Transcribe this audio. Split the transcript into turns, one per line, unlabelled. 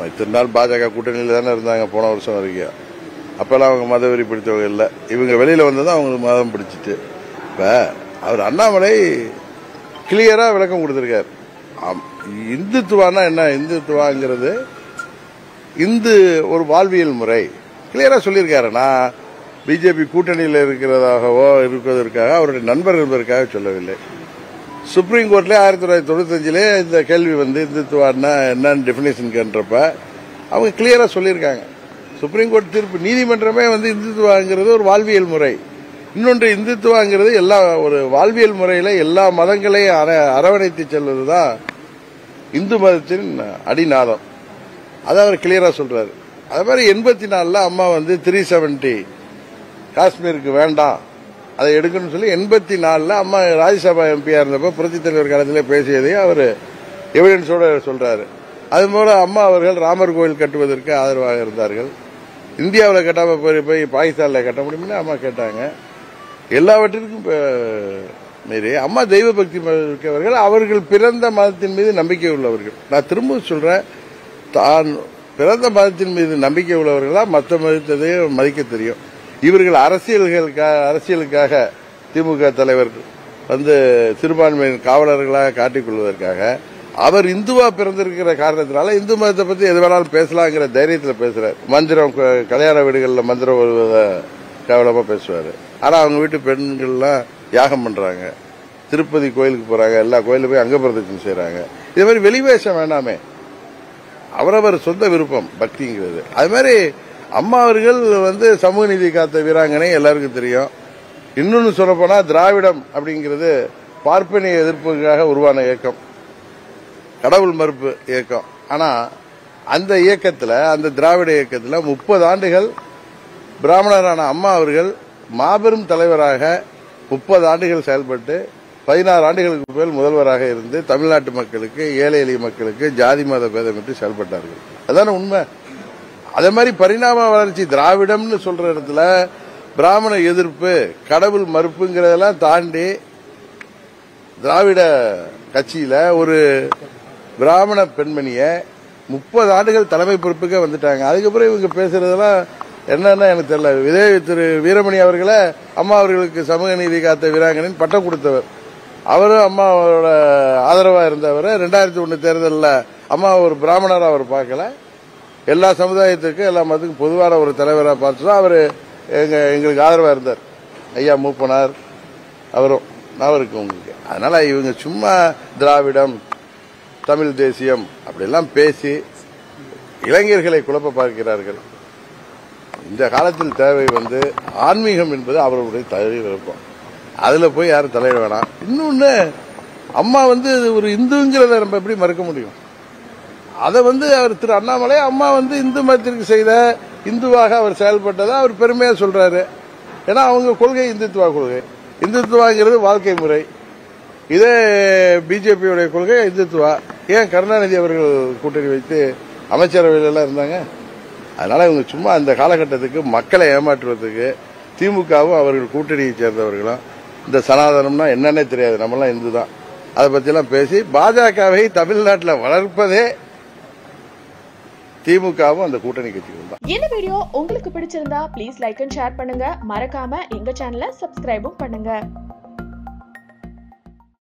இத்தனை நாள் பாஜக கூட்டணியில் தானே இருந்தாங்க போன வருஷம் வரைக்கும். அப்பெல்லாம் அவங்க மதவெறி பிடித்தவங்க இல்லை. இவங்க வெளியில வந்ததும் அவங்களுக்கு மதம் பிடிச்சிட்டு இப்ப அவர் அண்ணாமலை கிளியரா விளக்கம் கொடுத்திருக்காரு. இந்துத்துவானா என்ன, இந்துத்துவாங்கிறது இந்து ஒரு வாழ்வியல் முறை கிளியரா சொல்லியிருக்காரு. நான் பிஜேபி கூட்டணியில் இருப்பதற்காக அவருடைய நண்பர் என்பதற்காக சொல்லவில்லை. சுப்ரீம் கோர்ட்ல 1995 இந்த கேள்வி வந்து இந்துத்துவான்னா என்னன்னு டெபினேஷன் கேன்றப்ப அவங்க கிளியரா சொல்லியிருக்காங்க. சுப்ரீம் கோர்ட் தீர்ப்பு நீதிமன்றமே வந்து இந்துத்துவாங்கிறது ஒரு வாழ்வியல் முறை. இன்னொன்று இந்துத்துவாங்கிறது எல்லா ஒரு வாழ்வியல் முறையில எல்லா மதங்களையும் அரவணைத்து செல்வதுதான் இந்து மதத்தின் அடிநாதம். அதை அவர் கிளியரா சொல்றாரு. அதே மாதிரி 84 அம்மா வந்து 370 காஷ்மீருக்கு வேண்டாம் அதை எடுக்கணும்னு சொல்லி 84 அம்மா ராஜ்யசபா எம்பியா இருந்தப்ப புரட்சித் தலைவர் காலத்திலே பேசியதையும் அவர் எவிடன்ஸோட சொல்றாரு. அதுபோல அம்மா அவர்கள் ராமர் கோயில் கட்டுவதற்கு ஆதரவாக இருந்தார்கள். இந்தியாவில் கட்டாம போய் பாகிஸ்தான்ல கட்ட முடியும்னு அம்மா கேட்டாங்க. எல்லாவற்றிற்கும் மீறி அம்மா தெய்வ பக்தி இருக்கவர்கள், அவர்கள் பிறந்த மதத்தின் மீது நம்பிக்கை உள்ளவர்கள். நான் திரும்ப சொல்றேன், தான் பிறந்த மதத்தின் மீது நம்பிக்கை உள்ளவர்களா மற்ற மதத்தையும் மதிக்க தெரியும். இவர்கள் அரசியலுக்காக திமுக தலைவர் வந்து சிறுபான்மையின் காவலர்களாக காட்டிக் கொள்வதற்காக அவர் இந்துவா பிறந்திருக்கிற காரணத்தினால இந்து மதத்தை பத்தி எது வேணாலும் பேசலாங்கிற தைரியத்தில் பேசுறாரு. மந்திரம் கல்யாண வீடுகளில் மந்திரம் வருவதை கேவலமா பேசுவாரு. ஆனா அவங்க வீட்டு பெண்கள்லாம் யாகம் பண்றாங்க, திருப்பதி கோயிலுக்கு போறாங்க, எல்லா கோயிலும் போய் அங்க பிரதட்சணம் செய்யறாங்க. இதே மாதிரி வெளிவேஷம் வேண்டாமே, அவரவர் சொந்த விருப்பம் பக்திங்கிறது. அது மாதிரி அம்மா அவர்கள் வந்து சமூக நீதி காத்த வீராங்கனை எல்லாருக்கும் தெரியும். இன்னொன்னு சொல்ல போனா திராவிடம் அப்படிங்கிறது பார்ப்பனிய எதிர்ப்புக்காக உருவான இயக்கம், கடவுள் மறுப்பு இயக்கம். ஆனா அந்த இயக்கத்தில், அந்த திராவிட இயக்கத்தில் 30 ஆண்டுகள் பிராமணரான அம்மா அவர்கள் மாபெரும் தலைவராக 30 ஆண்டுகள் செயல்பட்டு 16 ஆண்டுகளுக்கு மேல் முதல்வராக இருந்து தமிழ்நாட்டு மக்களுக்கு, ஏழை எளிய மக்களுக்கு ஜாதி மத பேதமின்றி செயல்பட்டார்கள். அதான உண்மை. அதே மாதிரி பரிணாம வளர்ச்சி திராவிடம்னு சொல்ற இடத்துல பிராமண எதிர்ப்பு, கடவுள் மறுப்புங்கிறதெல்லாம் தாண்டி திராவிட கட்சியில ஒரு பிராமண பெண்மணிய 30 ஆண்டுகள் தலைமை பொறுப்புக்கே வந்துட்டாங்க. அதுக்கப்புறம் இவங்க பேசுறதெல்லாம் என்னன்னா எனக்கு தெரியல. திரு வீரமணி அவர்களை அம்மா அவர்களுக்கு சமூக நீதி காத்த வீராங்கனின் பட்டம் கொடுத்தவர். அவரும் அம்மாவோட ஆதரவா இருந்தவர். 2001 தேர்தலில் அம்மா ஒரு பிராமணரா அவர் பார்க்கல, எல்லா சமுதாயத்துக்கும் எல்லா மதத்துக்கும் பொதுவான ஒரு தலைவராக பார்த்துதான் அவர் எங்களுக்கு ஆதரவா இருந்தார். ஐயா மூப்பனார் அவரும் அவருக்கு உங்களுக்கு. அதனால இவங்க சும்மா திராவிடம், தமிழ் தேசியம் அப்படியெல்லாம் பேசி இளைஞர்களை குழப்ப பார்க்கிறார்கள். இந்த காலத்தில் தேவை வந்து ஆன்மீகம் என்பது அவர்களுடைய தகுதி விருப்பம். அதுல போய் யாரும் தலையிட வேணாம். இன்னொன்னு, அம்மா வந்து ஒரு இந்துங்கிறத நம்ம எப்படி மறுக்க முடியும்? அதை வந்து அவர் திரு அண்ணாமலை அம்மா வந்து இந்து மதத்திற்கு செய்த இந்துவாக அவர் செயல்பட்டதை அவர் பெருமையா சொல்றாரு. ஏன்னா அவங்க கொள்கை இந்துத்துவா கொள்கை. இந்துத்துவாங்கிறது வாழ்க்கை முறை. இதே பிஜேபியுடைய கொள்கை இந்துத்துவா. ஏன் கருணாநிதி அவர்கள் கூட்டணி வைத்து அமைச்சரவையில் எல்லாம் இருந்தாங்க? அதனால இவங்க சும்மா அந்த காலகட்டத்துக்கு மக்களை ஏமாற்றுவதற்கு திமுகவும் அவர்கள் கூட்டணியை சேர்ந்தவர்களும் இந்த சனாதனம்னா என்னன்னே தெரியாது, நம்மளாம் இந்து தான், அதை பற்றிலாம் பேசி பாஜகவை தமிழ்நாட்டில் வளர்ப்பதே திமுகவும் அந்த கூட்டணி கட்சிகள் தான்.
இந்த வீடியோ உங்களுக்கு பிடிச்சிருந்தா ப்ளீஸ் லைக் அண்ட் ஷேர் பண்ணுங்க. மறக்காம எங்க சேனலை சப்ஸ்கிரைபும் பண்ணுங்க.